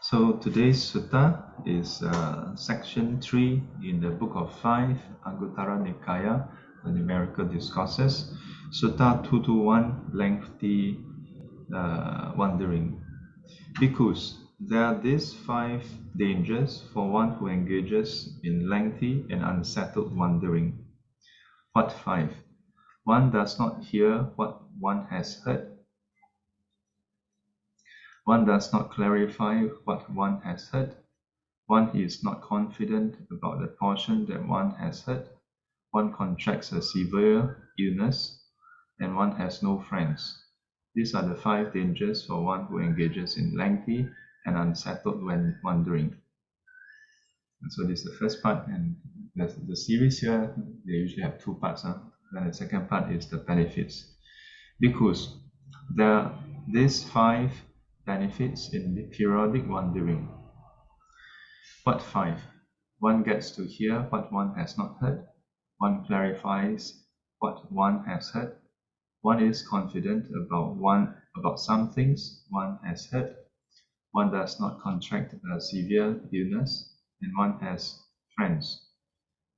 So today's sutta is section 3 in the book of 5, Anguttara Nikaya, the numerical discourses. Sutta 221, lengthy wandering. Bhikkhus, there are these 5 dangers for one who engages in lengthy and unsettled wandering. What 5? One does not hear what one has heard. One does not clarify what one has heard. One is not confident about the portion that one has heard. One contracts a severe illness, and one has no friends. These are the 5 dangers for one who engages in lengthy and unsettled wandering. And so this is the first part, and the series here, they usually have 2 parts. Then the second part is the benefits. Bhikkhus, there are these 5 benefits in the periodic wandering. What 5? One gets to hear what one has not heard. One clarifies what one has heard. One is confident about some things one has heard. One does not contract a severe illness, and one has friends.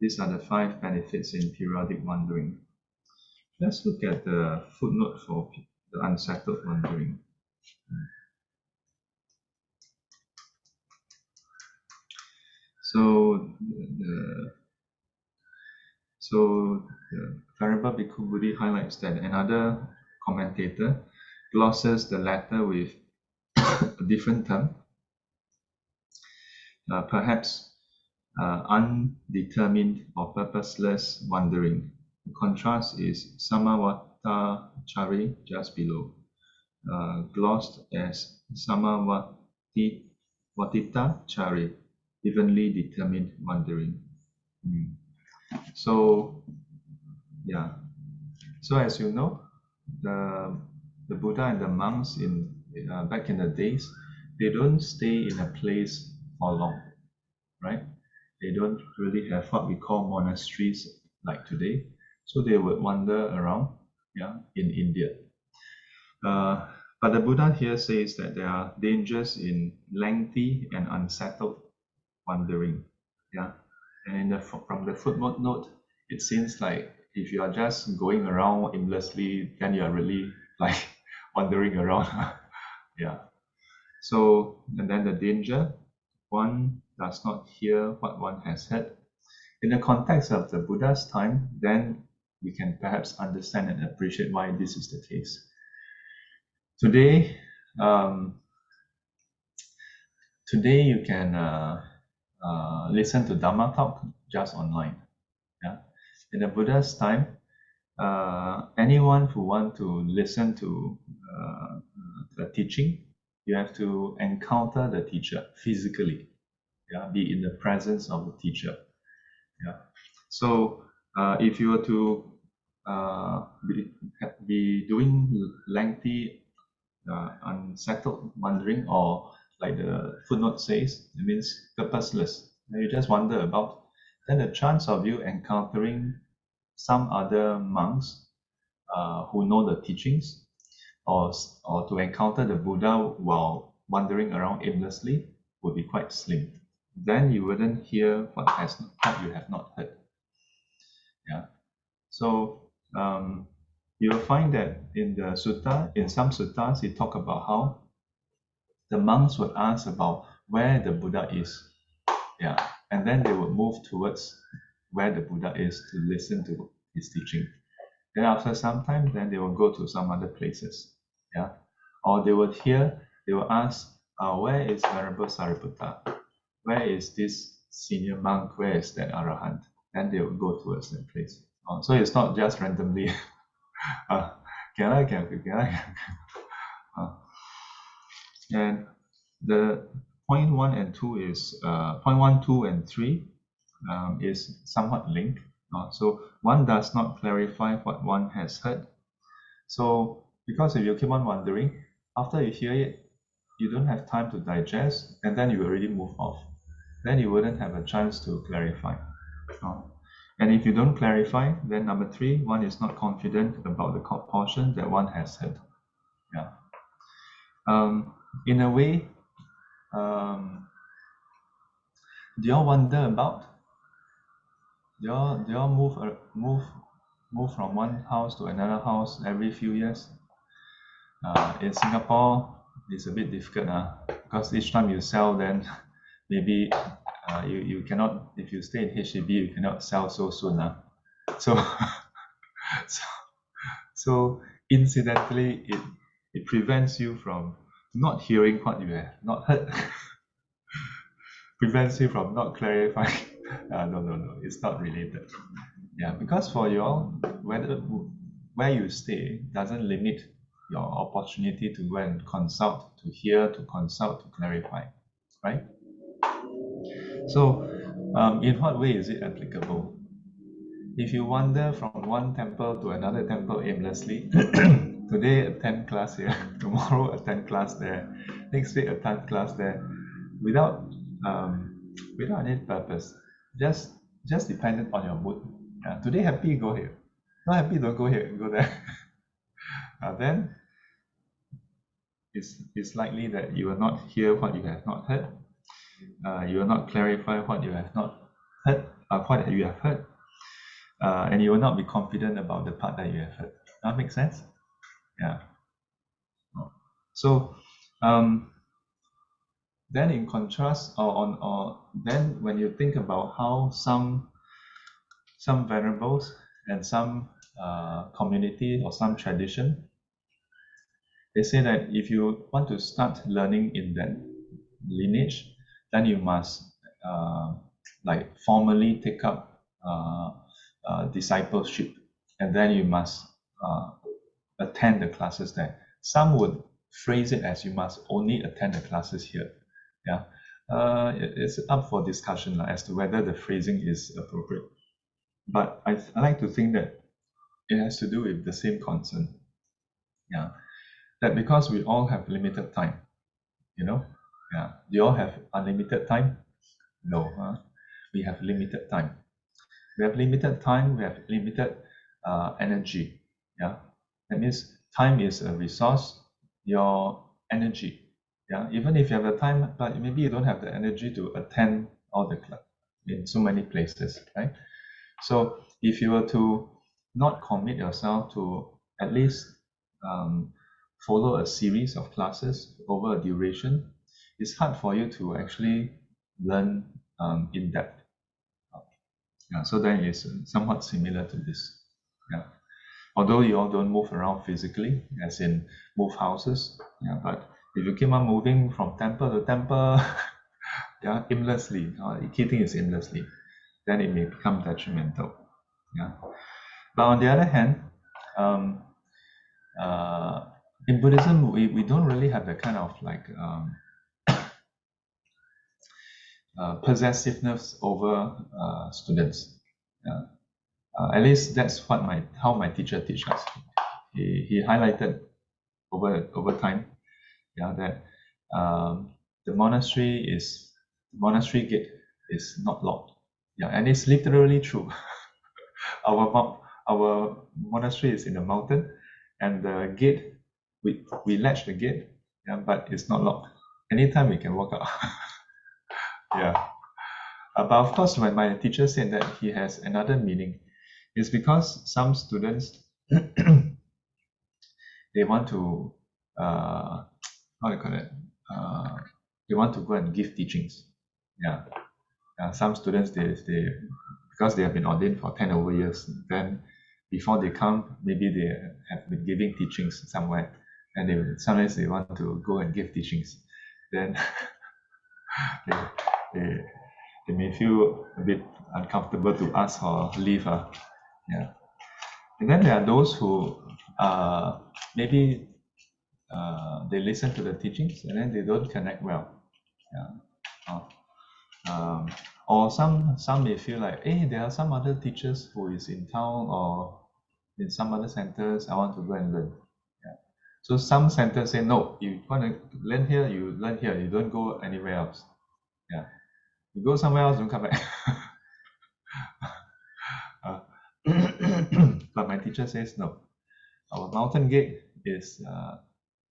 These are the 5 benefits in periodic wandering. Let's look at the footnote for the unsettled wandering. So the Venerable Bhikkhu Buddhi highlights that another commentator glosses the latter with a different term, perhaps undetermined or purposeless wandering. The contrast is samavata-chari, just below, glossed as samavati-chari, evenly determined wandering. So as you know, the Buddha and the monks back in the days, they don't stay in a place for long, right? They don't really have what we call monasteries like today. So they would wander around, in India. But the Buddha here says that there are dangers in lengthy and unsettled wandering, and from the footnote note, it seems like if you are just going around aimlessly, then you are really like wandering around. So, and then the danger, one does not hear what one has heard. In the context of the Buddha's time, then we can perhaps understand and appreciate why this is the case. Today you can listen to Dhamma talk just online. In the Buddha's time, anyone who want to listen to the teaching, you have to encounter the teacher physically, be in the presence of the teacher. So if you were to be doing lengthy, unsettled wandering, or like the footnote says, it means purposeless, you just wander about, then the chance of you encountering some other monks who know the teachings, or to encounter the Buddha while wandering around aimlessly would be quite slim. Then you wouldn't hear what you have not heard. So you will find that in some suttas, it talk about how the monks would ask about where the Buddha is, and then they would move towards where the Buddha is to listen to his teaching. Then after some time, then they will go to some other places, or they will ask, where is Venerable Sariputta? Where is this senior monk? Where is that Arahant? Then they will go towards that place. So it's not just randomly. And the point 1 and 2 is point 1, 2, and 3 is somewhat linked. So one does not clarify what one has heard. So because if you keep on wondering, after you hear it, you don't have time to digest, and then you already move off. Then you wouldn't have a chance to clarify. And if you don't clarify, then number 3, one is not confident about the portion that one has heard. In a way, Do y'all wonder about? Do y'all move from one house to another house every few years? In Singapore, it's a bit difficult because each time you sell, then maybe you cannot, if you stay in HDB, you cannot sell so soon. So, so, so incidentally, it prevents you from not hearing what you have not heard, prevents you from not clarifying. No, it's not related. Yeah, because for you all, where you stay doesn't limit your opportunity to go and consult, to hear, to consult, to clarify, right? So, in what way is it applicable? If you wander from one temple to another temple aimlessly, today attend class here, tomorrow attend class there, next week attend class there, without without any purpose, just dependent on your mood. Today happy, go here. Not happy, don't go here, go there. Then it's likely that you will not hear what you have not heard. You will not clarify what you have not heard, what you have heard, and you will not be confident about the part that you have heard. That makes sense? Yeah. So, then in contrast, or then when you think about how some variables and some community or some tradition, they say that if you want to start learning in that lineage, then you must like formally take up discipleship, and then you must attend the classes there. Some would phrase it as you must only attend the classes here. Yeah, it's up for discussion as to whether the phrasing is appropriate. But I like to think that it has to do with the same concern. Yeah, that because we all have limited time, yeah. Do you all have unlimited time? No, we have limited time. We have limited time, we have limited energy. Yeah, that means time is a resource, your energy. Yeah, even if you have the time, but maybe you don't have the energy to attend all the club in so many places, right? So if you were to not commit yourself to at least follow a series of classes over a duration, it's hard for you to actually learn in depth. Yeah, so then it's somewhat similar to this. Yeah. Although you all don't move around physically, as in move houses, yeah, but if you keep on moving from temple to temple, yeah, aimlessly, the key thing is aimlessly, then it may become detrimental. Yeah. But on the other hand, um, in Buddhism, we don't really have the kind of like possessiveness over students. Yeah. At least that's what how my teacher teaches us. He highlighted over time, yeah, that the monastery gate is not locked. Yeah, and it's literally true. Our monastery is in the mountain, and the gate we latch the gate, yeah, but it's not locked. Anytime we can walk out. Yeah. But of course, when my teacher said that he has another meaning, it's because some students they want to how do you call it? They want to go and give teachings. Yeah. Some students they because they have been ordained for 10 over years, then before they come, maybe they have been giving teachings somewhere, and sometimes they want to go and give teachings. Then they, they, they may feel a bit uncomfortable to ask for leave. Yeah. And then there are those who maybe they listen to the teachings and then they don't connect well. Yeah. Or some may feel like, hey, there are some other teachers who is in town or in some other centers. I want to go and learn. Yeah. So some centers say, no, you want to learn here, you learn here. You don't go anywhere else. Yeah. You go somewhere else, don't come back. But my teacher says no. Our mountain gate is not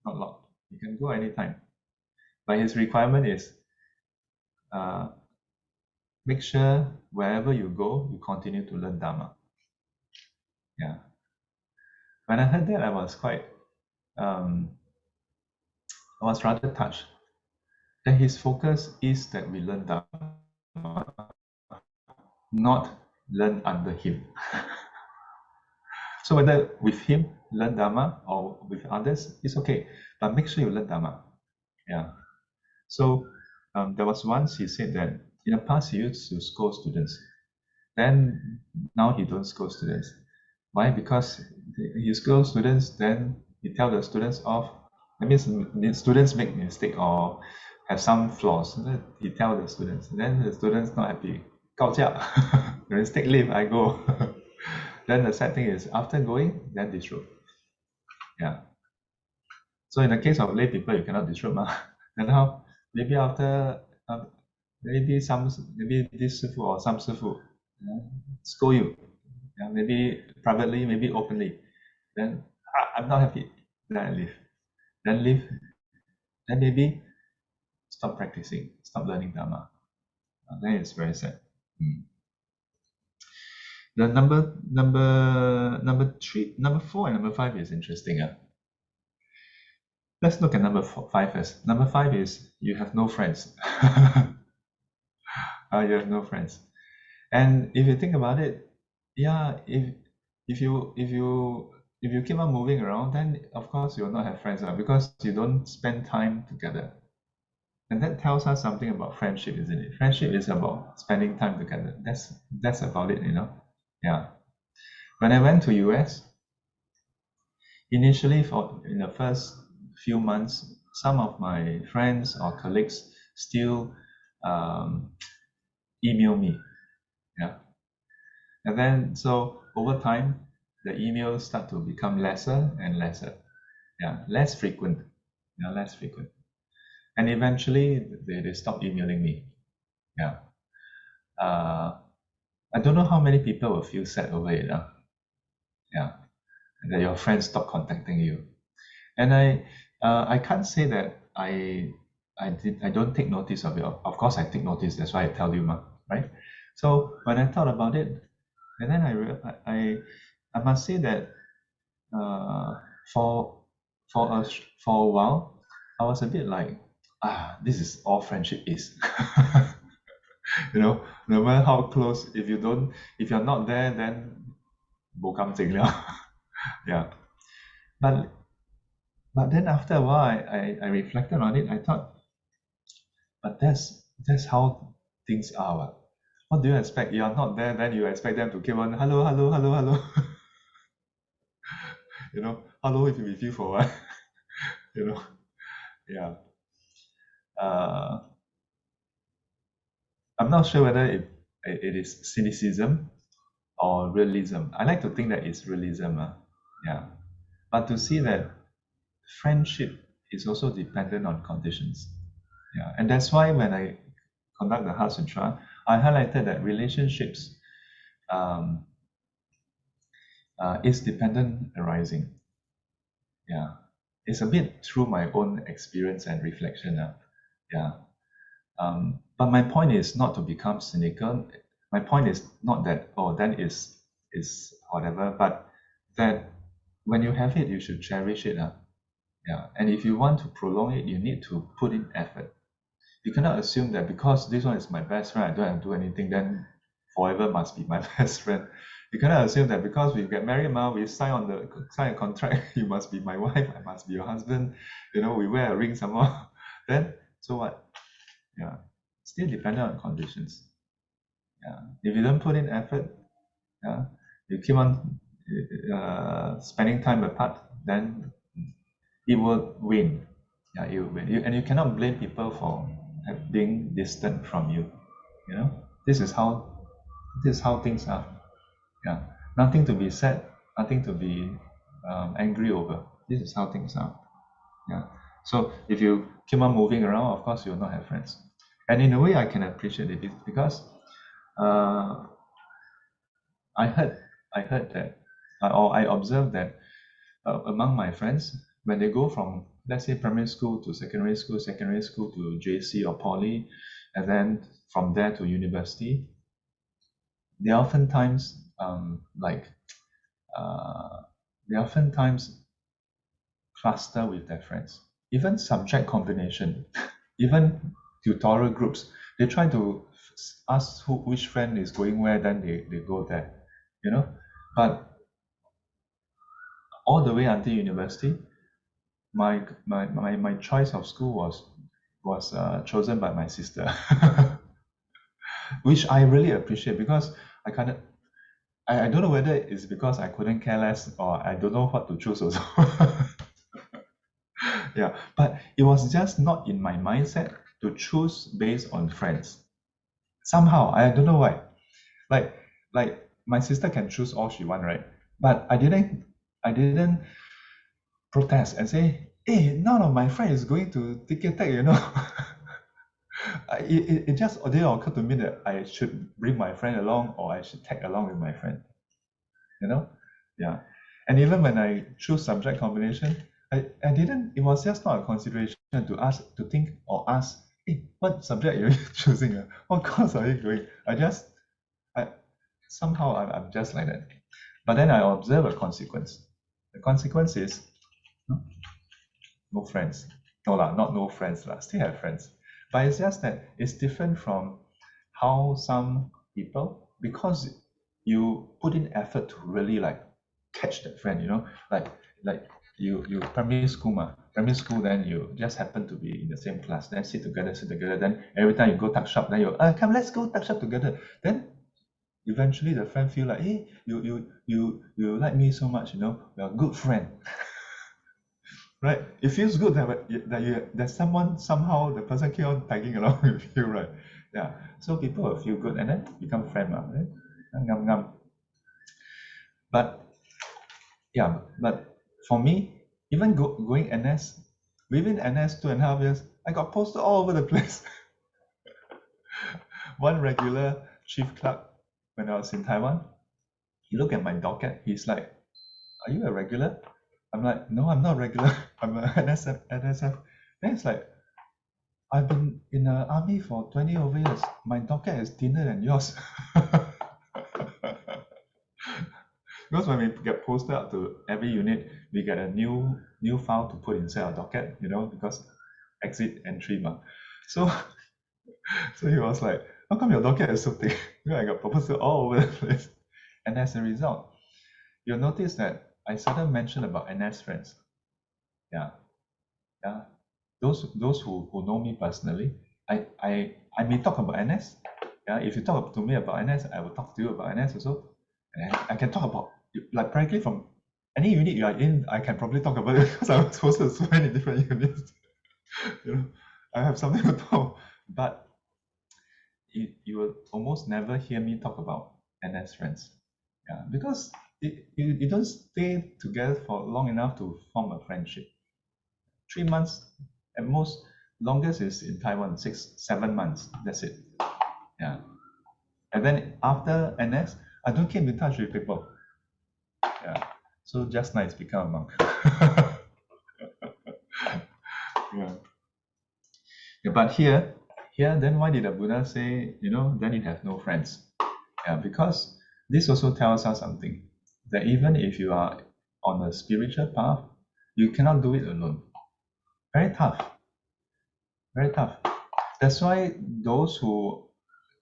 locked. You can go anytime. But his requirement is make sure wherever you go, you continue to learn Dharma. Yeah. When I heard that, I was I was rather touched. That his focus is that we learn Dharma, not learn under him. So whether with him learn Dharma or with others, it's okay. But make sure you learn Dharma. Yeah. So there was once he said that in the past he used to scold students. Then now he don't scold students. Why? Because he scolds students, then he tell the students off. That means the students make mistake or have some flaws. Then he tell the students. Then the students not happy. 告假. When take leave, I go. Then the sad thing is after going, then disrobe. Yeah. So in the case of lay people, you cannot disrobe. Then how? Maybe after maybe this sifu or some sifu scold you. Yeah, maybe privately, maybe openly. Then I'm not happy. Then I leave. Then leave. Then maybe stop practicing, stop learning Dharma. Then it's very sad. The number 3, number 4, and number 5 is interesting. Let's look at number 5 first. Number 5 is you have no friends. You have no friends. And if you think about it, yeah, if you keep on moving around, then of course you will not have friends, because you don't spend time together. And that tells us something about friendship, isn't it? Friendship is about spending time together. That's about it, Yeah. When I went to US, initially in the first few months, some of my friends or colleagues still email me. Yeah. And then so over time, the emails start to become lesser and lesser. Yeah, less frequent. Yeah, less frequent. And eventually they stop emailing me. Yeah. I don't know how many people will feel sad over it. Yeah. That your friends stop contacting you. And I can't say that I don't take notice of it. Of course I take notice, that's why I tell you, right? So when I thought about it, and then I must say that for for a while, I was a bit like, this is all friendship is. No matter how close, if you're not there, then bo kam jing liao. Yeah. But then after a while, I reflected on it. I thought, but that's how things are. What do you expect? You are not there, then you expect them to keep on hello, hello, hello, hello. Hello with you for what? Yeah. I'm not sure whether it is cynicism or realism. I like to think that it's realism. Yeah. But to see that friendship is also dependent on conditions. Yeah. And that's why when I conduct the Heart Sutra, I highlighted that relationships is dependent arising. Yeah. It's a bit through my own experience and reflection. Yeah. But my point is not to become cynical. My point is not that, then is whatever, but that when you have it, you should cherish it. Yeah. And if you want to prolong it, you need to put in effort. You cannot assume that because this one is my best friend, I don't have to do anything, then forever must be my best friend. You cannot assume that because we get married, we sign a contract, you must be my wife, I must be your husband, we wear a ring somewhere. Then so what? Yeah. Still dependent on conditions. Yeah. If you don't put in effort, yeah, you keep on spending time apart, then it will win. Yeah, it will win. And you cannot blame people for being distant from you. This is how things are. Yeah, nothing to be sad, nothing to be angry over. This is how things are. Yeah. So if you keep on moving around, of course you will not have friends. And in a way, I can appreciate it because I heard that, or I observed that among my friends, when they go from let's say primary school to secondary school to JC or poly, and then from there to university, they oftentimes uh, they oftentimes cluster with their friends. Even subject combination, even tutorial groups, they try to ask which friend is going where, then they go there, you know. But all the way until university, my choice of school was chosen by my sister, which I really appreciate because I kind of I don't know whether it's because I couldn't care less or I don't know what to choose also. Yeah, but it was just not in my mindset to choose based on friends. Somehow, I don't know why. Like like my sister can choose all she want, right? But I didn't protest and say, hey, none of my friends is going to ticket tech, you know. It just didn't occur to me that I should bring my friend along or I should tag along with my friend, you know. Yeah. And even when I choose subject combination, I didn't, it was just not a consideration to ask, to think or ask, hey, what subject are you choosing? What course are you going? I somehow I'm just like that. But then I observe a consequence. The consequence is no, no friends. No lah, not no friends lah. Still have friends. But it's just that it's different from how some people, because you put in effort to really like catch that friend, you know, like you primary school, then you just happen to be in the same class, then sit together, then every time you go tuck shop, then you come, let's go tuck shop together. Then eventually the friend feel like, hey, you like me so much, you know, you're a good friend. Right? It feels good that someone somehow the person keep on tagging along with you, right? Yeah. So people will feel good and then become friend, right? Ngam ngam. But yeah, but for me, even going NS, within NS 2.5 years, I got posted all over the place. One regular chief clerk when I was in Taiwan, he looked at my docket. He's like, "Are you a regular?" I'm like, "No, I'm not regular. I'm a NSF." NSF. Then it's like, I've been in the army for 20 over years. My docket is thinner than yours. Because when we get posted up to every unit, we get a new file to put inside our docket, you know, because exit entry ma. So so he was like, how come your docket is so thick? I got posted all over the place. And as a result, you'll notice that I seldom mention about NS friends. Yeah. Yeah. Those who know me personally, I may talk about NS. Yeah, if you talk to me about NS, I will talk to you about NS also. And I can talk about, like, frankly, from any unit you are in, I can probably talk about it because I'm exposed to so many different units. You know, I have something to talk. But you will almost never hear me talk about NS friends. Yeah, because you don't stay together for long enough to form a friendship. 3 months at most, longest is in Taiwan, 6 7 months, that's it. Yeah. And then after NS, I don't keep in touch with people. Yeah. So just nice become a monk. Yeah. Yeah, but here then why did the Buddha say, you know, then you have no friends? Yeah, because this also tells us something, that even if you are on a spiritual path, you cannot do it alone. Very tough. Very tough. That's why those who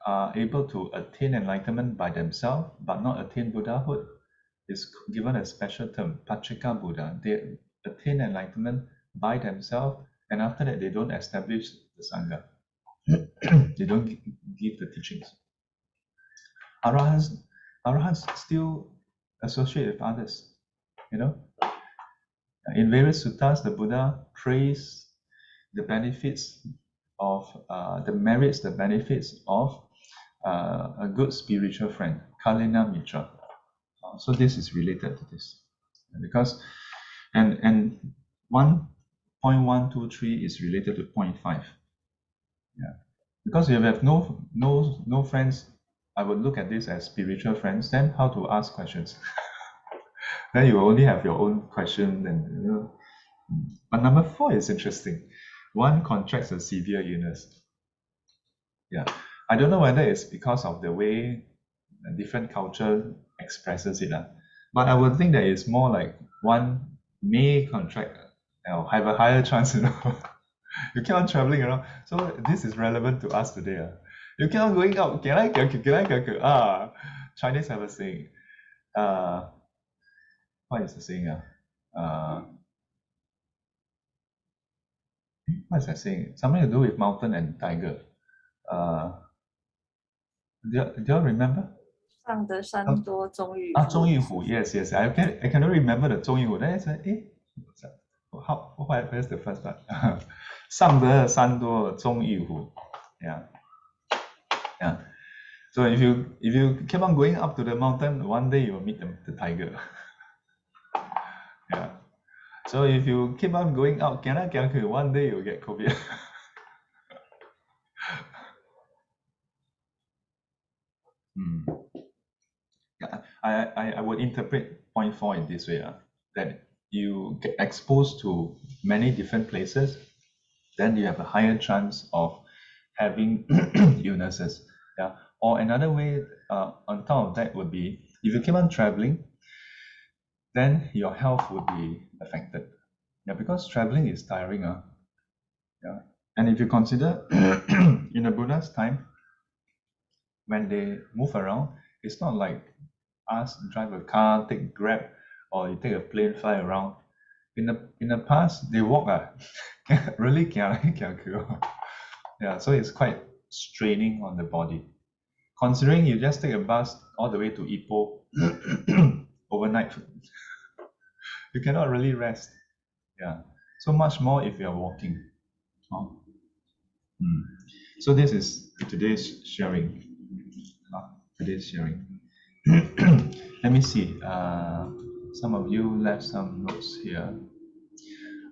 are able to attain enlightenment by themselves but not attain Buddhahood is given a special term, Pachika Buddha. They attain enlightenment by themselves, and after that they don't establish the Sangha. They don't give the teachings. Arahants, arahants still associate with others. You know, in various suttas, the Buddha praised the benefits of the merits, the benefits of a good spiritual friend, Kalina Mitra. So this is related to this, because and 1.123 is related to point 5. Yeah, because if you have no friends, I would look at this as spiritual friends. Then how to ask questions? Then you only have your own question, and you know, But number 4 is interesting. One contracts a severe illness. Yeah. I don't know whether it's because of the way a different culture expresses it. But I would think that it's more like one may contract or have a higher chance, You keep on traveling around. So this is relevant to us today. You keep on going out. Chinese have a saying. Uh, what is the saying? Uh, what is that saying? Something to do with mountain and tiger. Uh, do you remember? 上得山多，终遇 Zhong 虎。Yu yes, yes. I cannot remember the Zhong Yu. Then I said, what's that? Where's the first part? 上得山多终遇虎. Yeah, yeah. So if you keep on going up to the mountain, one day you will meet the tiger. Yeah. So if you keep on going out, one day you'll get COVID. Yeah, I would interpret point 4 in this way, that you get exposed to many different places, then you have a higher chance of having illnesses. Yeah. Or another way, on top of that would be if you keep on traveling, then your health would be affected. Yeah, because traveling is tiring. Yeah. And if you consider in the Buddha's time, when they move around, it's not like us drive a car, take Grab, or you take a plane, fly around. In the past, they walk. Really yeah, so it's quite straining on the body. Considering you just take a bus all the way to Ipoh overnight, you cannot really rest. Yeah, so much more if you are walking. Oh. So this is today's sharing. Today's sharing. Let me see. Some of you left some notes here.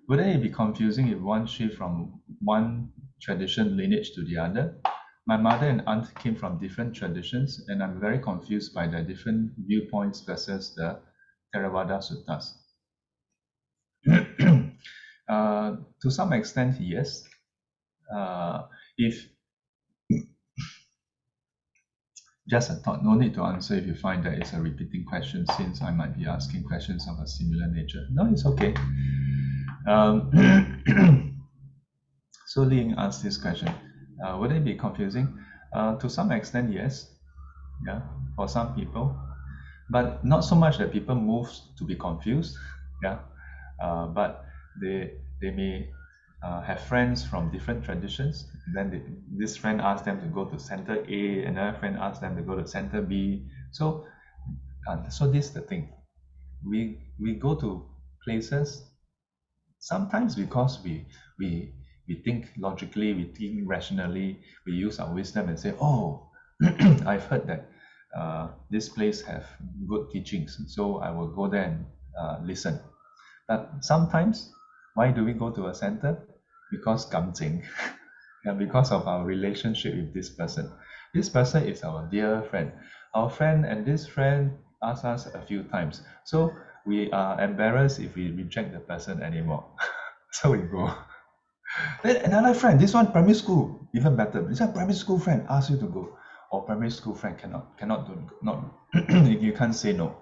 Wouldn't it be confusing if one shift from one tradition lineage to the other? My mother and aunt came from different traditions, and I'm very confused by their different viewpoints versus the Theravada Suttas. To some extent, yes. If just a thought, no need to answer if you find that it's a repeating question, since I might be asking questions of a similar nature. No, it's okay. So Ling asked this question. Would it be confusing? To some extent, yes. Yeah, for some people, but not so much that people move to be confused. Yeah, but they may have friends from different traditions. Then this friend asks them to go to center A, another friend asks them to go to center B. So this is the thing. We go to places sometimes because we think logically, we think rationally, we use our wisdom and say, oh, I've heard that this place have good teachings, so I will go there and listen. But sometimes, why do we go to a center? Because gamjing, and because of our relationship with this person. This person is our dear friend. Our friend and this friend asked us a few times. So we are embarrassed if we reject the person anymore. So we go. Then another friend, this one primary school, even better. This one primary school friend asks you to go, or primary school friend cannot do not you can't say no.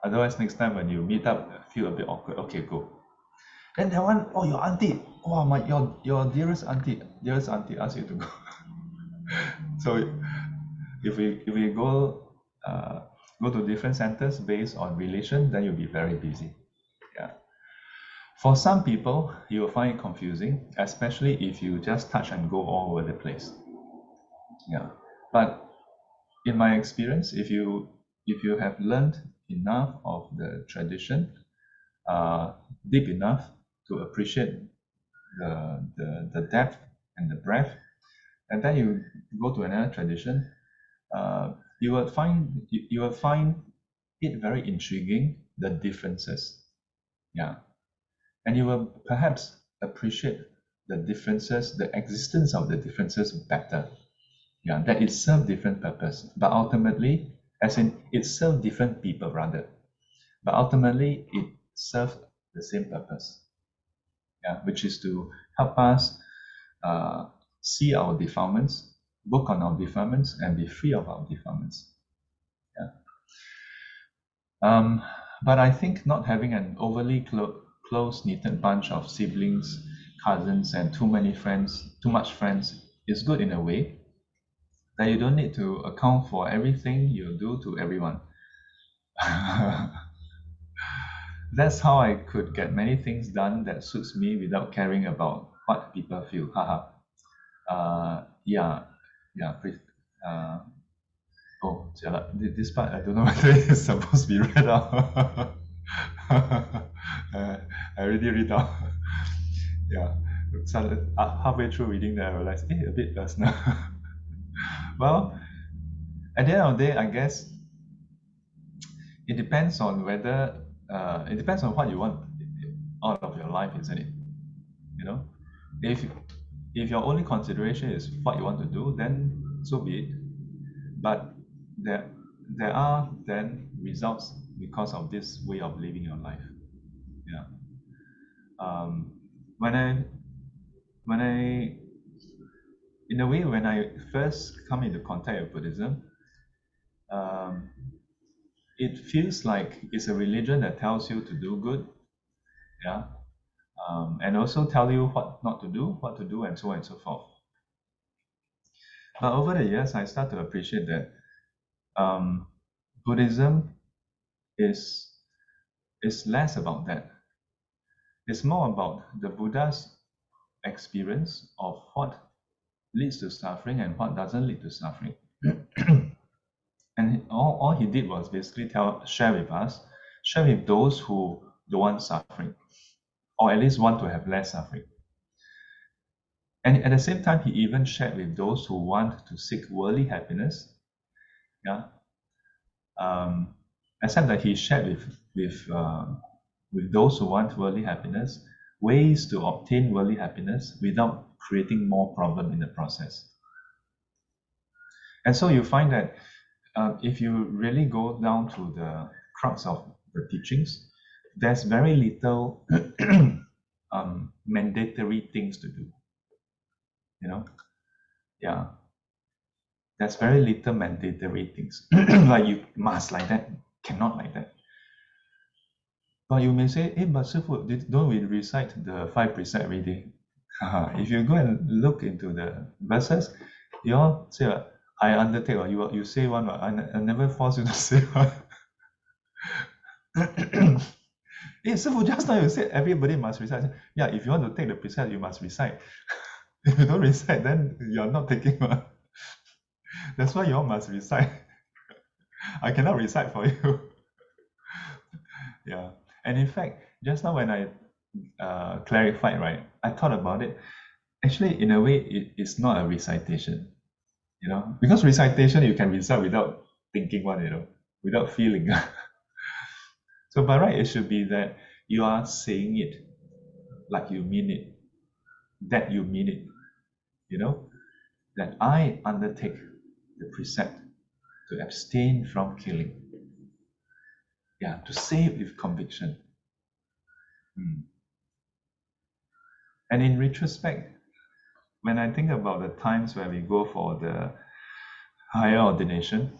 Otherwise, next time when you meet up, feel a bit awkward. Okay, go. Then that one, oh, your auntie, oh my, your dearest auntie asks you to go. So if we go to different centers based on relation, then you'll be very busy. Yeah. For some people, you will find it confusing, especially if you just touch and go all over the place. Yeah. But in my experience, if you have learned enough of the tradition, deep enough to appreciate the depth and the breadth, and then you go to another tradition, you will find it very intriguing, the differences. Yeah. And you will perhaps appreciate the differences, the existence of the differences better. Yeah, that it serves different purpose, but ultimately, as in it serves different people rather, but ultimately it serves the same purpose. which is to help us see our defilements, work on our defilements, and be free of our defilements. But I think not having an overly close-knitted bunch of siblings, cousins, and too much friends is good in a way, that you don't need to account for everything you do to everyone. That's how I could get many things done that suits me without caring about what people feel. Haha. Yeah. Oh, this part I don't know whether it's supposed to be read out. I already read out. Yeah. So, halfway through reading that, I realized, a bit personal. Well, at the end of the day, I guess it depends on whether it depends on what you want out of your life, isn't it? You know, if your only consideration is what you want to do, then so be it. But there are then results because of this way of living your life. Yeah. When I in a way, when I first come into contact with Buddhism, it feels like it's a religion that tells you to do good, yeah, and also tell you what not to do, what to do, and so on and so forth. But over the years, I start to appreciate that Buddhism is less about that. It's more about the Buddha's experience of what leads to suffering and what doesn't lead to suffering. And all he did was basically share with those who don't want suffering, or at least want to have less suffering. And at the same time, he even shared with those who want to seek worldly happiness. Yeah. Except that he shared with those who want worldly happiness ways to obtain worldly happiness without creating more problem in the process. And so you find that if you really go down to the crux of the teachings, there's very little mandatory things to do. You know, yeah. There's very little mandatory things like you must like that, cannot like that. But you may say, but Sifu, don't we recite the 5 precepts every day? If you go and look into the verses, you all say, I undertake, or you say one, I never force you to say one. Sifu, just now you said everybody must recite. Yeah, if you want to take the precept, you must recite. If you don't recite, then you're not taking one. That's why you all must recite. I cannot recite for you. Yeah. And in fact, just now when I clarified, right, I thought about it. Actually, in a way, it's not a recitation, because recitation you can recite without thinking one, without feeling. So by right, it should be that you are saying it like you mean it, that you mean it, that I undertake the precept to abstain from killing. Yeah, to say it with conviction. And in retrospect, when I think about the times where we go for the higher ordination,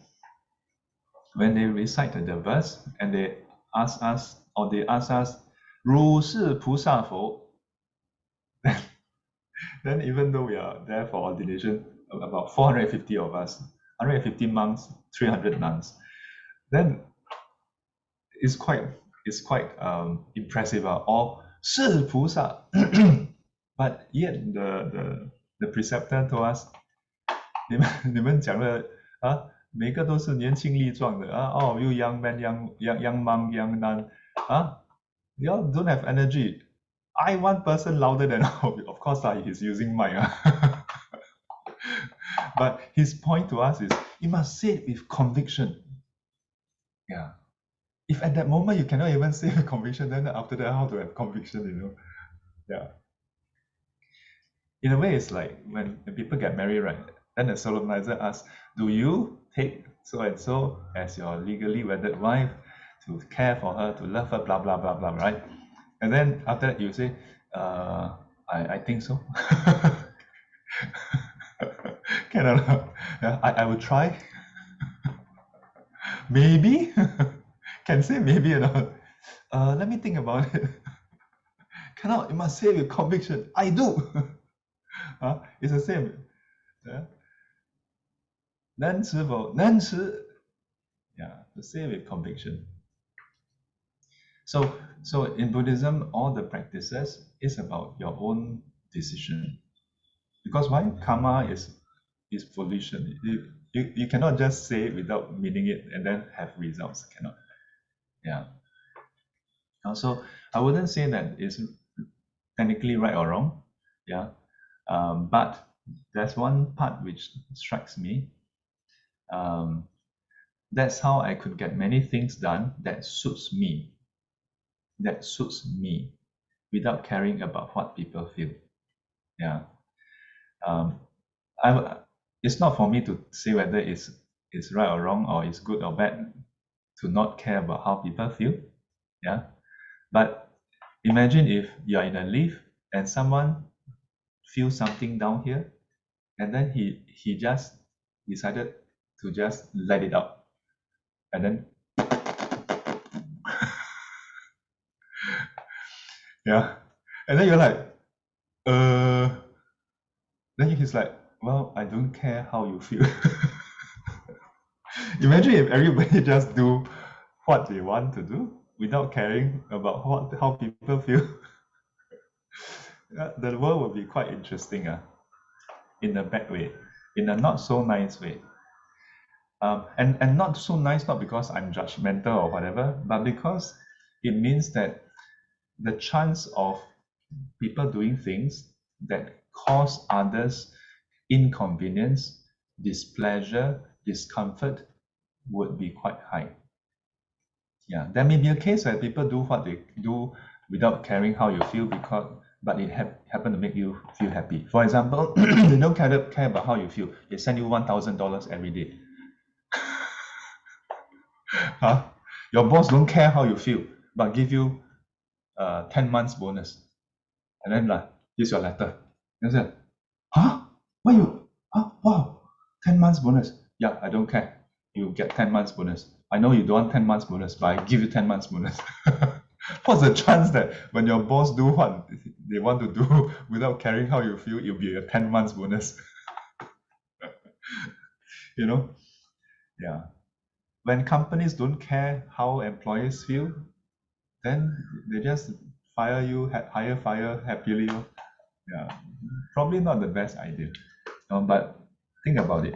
when they recite the verse and they ask us, 如是菩萨佛, then even though we are there for ordination, about 450 of us, 150 monks, 300 nuns, then it's quite impressive. Or 是菩萨, but yet the preceptor told us, 你们讲的每个都是年轻力壮的you young man, young monk, young nun, you all don't have energy. I one person louder than of course he's using mic. But his point to us is, you must say it with conviction. Yeah. If at that moment you cannot even say with conviction, then after that, how to have conviction, Yeah. In a way, it's like when people get married, right? Then the solemnizer asks, do you take so and so as your legally wedded wife, to care for her, to love her, blah, blah, blah, blah, right? And then after that, you say, I think so. Can or not? Yeah, I will try. Maybe. Can say maybe or not. Let me think about it. Cannot, you must say with conviction. I do. It's the same. Yeah. 能吃否？能吃. Yeah, to say with conviction. So in Buddhism, all the practices is about your own decision. Because why? Karma is volition. You cannot just say it without meaning it and then have results. Cannot. Yeah. Also, I wouldn't say that it's technically right or wrong. Yeah. But there's one part which strikes me. That's how I could get many things done that suits me. That suits me without caring about what people feel. Yeah. It's not for me to say whether it's right or wrong or it's good or bad to not care about how people feel. Yeah. But imagine if you're in a lift and someone feels something down here and then he just decided to just let it out. And then yeah. And then you're like, then he's like, well, I don't care how you feel. Imagine if everybody just do what they want to do without caring about how people feel. The world will be quite interesting, in a bad way, in a not so nice way. And not so nice, not because I'm judgmental or whatever, but because it means that the chance of people doing things that cause others inconvenience, displeasure, discomfort would be quite high. Yeah, there may be a case where people do what they do without caring how you feel but it happen to make you feel happy. For example, they don't care about how you feel. They send you $1,000 every day. Huh? Your boss don't care how you feel, but give you 10 months bonus. And then like, here's your letter. And I said, huh? Why you? Huh? Wow, 10 months bonus. Yeah, I don't care. You get 10 months bonus. I know you don't want 10 months bonus, but I give you 10 months bonus. What's the chance that when your boss do what they want to do without caring how you feel, it'll be a 10 months bonus? You know? Yeah. When companies don't care how employees feel, then they just fire you, fire happily. Yeah. Probably not the best idea. But think about it.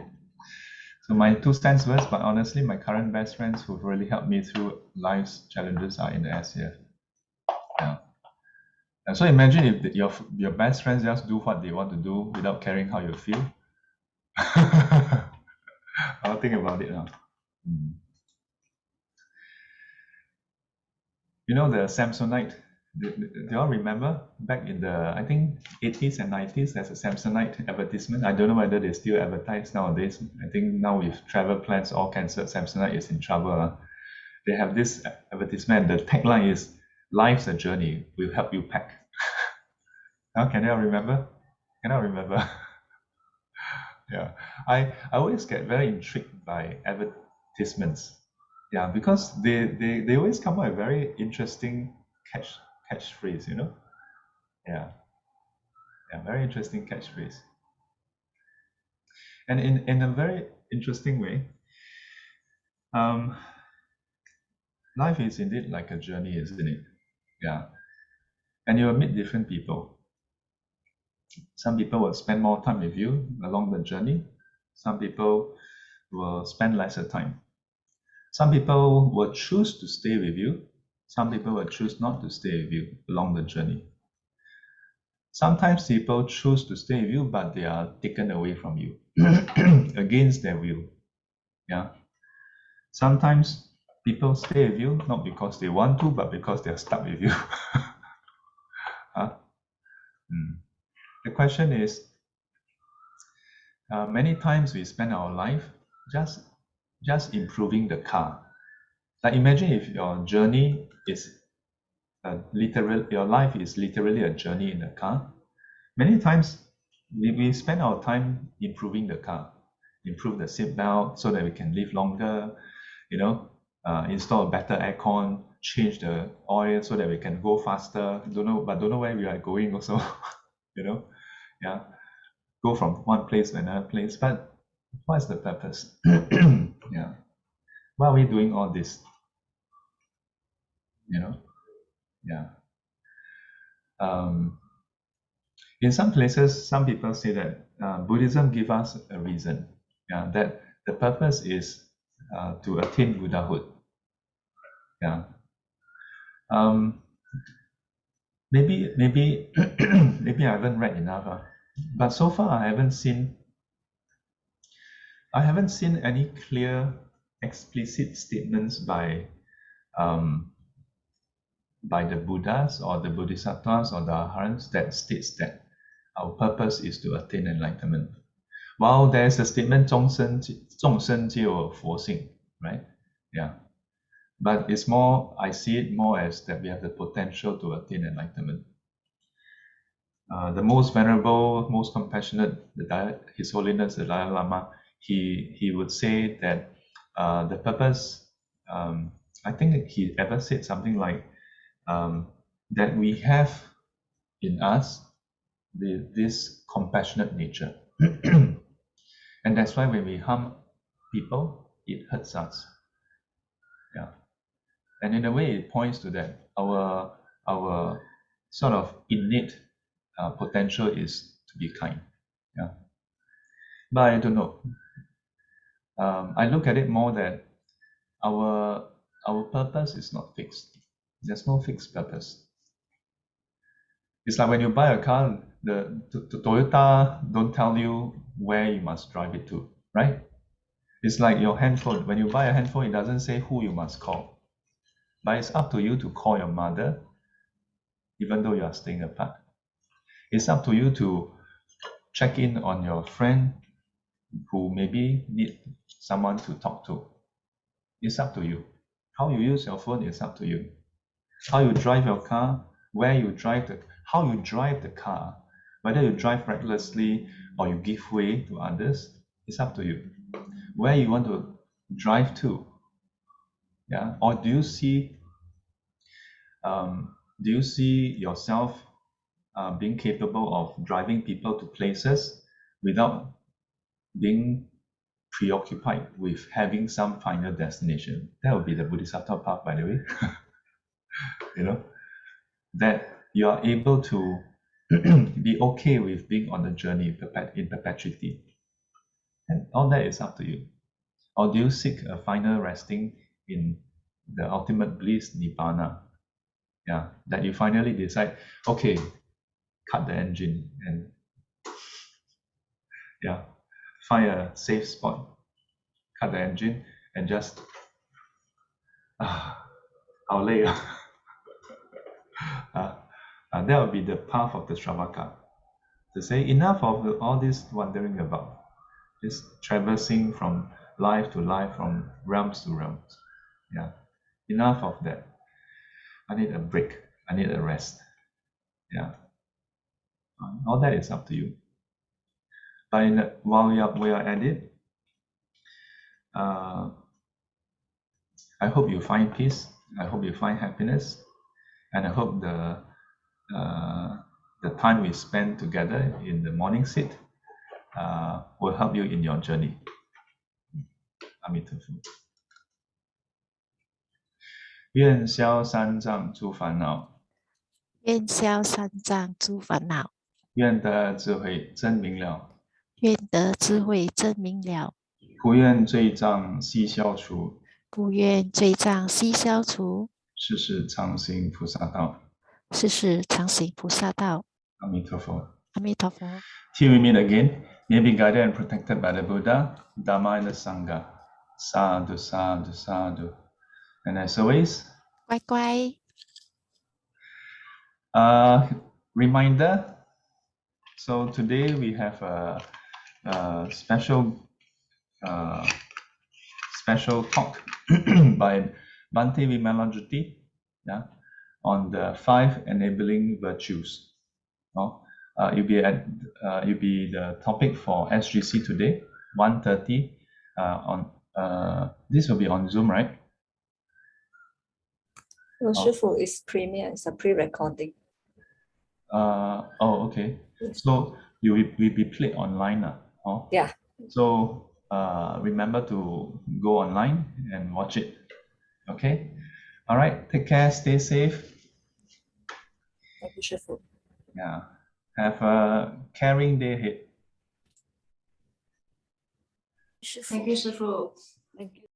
So my 2 cents worth, but honestly, my current best friends who've really helped me through life's challenges are in the SCF. Yeah. And so imagine if your best friends just do what they want to do without caring how you feel. I'll think about it now. You know the Samsonite? Do you all remember back in the, I think, 80s and 90s, there's a Samsonite advertisement. I don't know whether they still advertise nowadays. I think now with travel plans all cancelled, Samsonite is in trouble. They have this advertisement. The tagline is, life's a journey, we'll help you pack. Can you all remember? Cannot remember. Yeah, I always get very intrigued by advertisements. Yeah, because they always come up with very interesting catchphrase, you know? Yeah, yeah, very interesting catchphrase. And in a very interesting way, life is indeed like a journey, isn't it? Yeah. And you will meet different people. Some people will spend more time with you along the journey. Some people will spend lesser time. Some people will choose to stay with you. Some people will choose not to stay with you along the journey. Sometimes people choose to stay with you, but they are taken away from you against their will. Yeah. Sometimes people stay with you not because they want to, but because they're stuck with you. The question is, many times we spend our life just improving the car. Like imagine if your journey is your life is literally a journey in a car. Many times we spend our time improving the car, improve the seat belt so that we can live longer, install a better aircon, change the oil so that we can go faster. Don't know where we are going also, you know, yeah, go from one place to another place. But what's the purpose? Yeah, why are we doing all this? Yeah. In some places, some people say that Buddhism gives us a reason. Yeah, that the purpose is to attain Buddhahood. Yeah. Maybe maybe I haven't read enough. But so far I haven't seen any clear, explicit statements by the Buddhas or the Bodhisattvas or the Arhats that states that our purpose is to attain enlightenment. While there's a statement 众生皆有佛性, right? Yeah. But it's more, I see it more as that we have the potential to attain enlightenment. The most venerable, most compassionate, His Holiness the Dalai Lama, he would say that the purpose, I think he ever said something like that we have in us this compassionate nature. And that's why when we harm people, it hurts us. Yeah. And in a way, it points to that our sort of innate potential is to be kind. Yeah. But I don't know. I look at it more that our purpose is not fixed. There's no fixed purpose. It's like when you buy a car, the Toyota don't tell you where you must drive it to, right? It's like your handphone. When you buy a handphone, it doesn't say who you must call. But it's up to you to call your mother, even though you are staying apart. It's up to you to check in on your friend who maybe need someone to talk to. It's up to you. How you use your phone is up to you. How you drive your car, how you drive the car, whether you drive recklessly or you give way to others, it's up to you. Where you want to drive to, yeah, or do you see yourself being capable of driving people to places without being preoccupied with having some final destination? That would be the Bodhisattva path, by the way. That you are able to be okay with being on the journey in perpetuity. And all that is up to you. Or do you seek a final resting in the ultimate bliss, Nibbana? Yeah, that you finally decide, okay, cut the engine and find a safe spot, cut the engine and just how late. That would be the path of the Shravaka. To say enough of all this wandering about, this traversing from life to life, from realms to realms. Yeah, enough of that. I need a break. I need a rest. Yeah, all that is up to you. But while we are at it, I hope you find peace. I hope you find happiness, and I hope the time we spend together in the morning sit will help you in your journey. Amitabha. 愿消三障诸烦恼，愿消三障诸烦恼，愿得智慧真明了，愿得智慧真明了，不愿罪障悉消除，不愿罪障悉消除，世世常行菩萨道。世世常行菩萨道。阿弥陀佛。阿弥陀佛。 Till we meet again, may be guided and protected by the Buddha, Dhamma, and the Sangha. Sadhu, sadhu, sadhu. And as always, 乖乖。 reminder. So today we have a special talk by Bhante Vimalajuti. Yeah, on the 5 enabling virtues. It'll be the topic for SGC today, 1:30. This will be on Zoom, right? No, 师傅 is premiere, it's a pre-recording. Okay. So you will be played online. Yeah. So remember to go online and watch it. Okay. All right. Take care. Stay safe. Thank you, 师傅. Yeah. Have a caring day ahead. Thank you, 师傅. Thank you.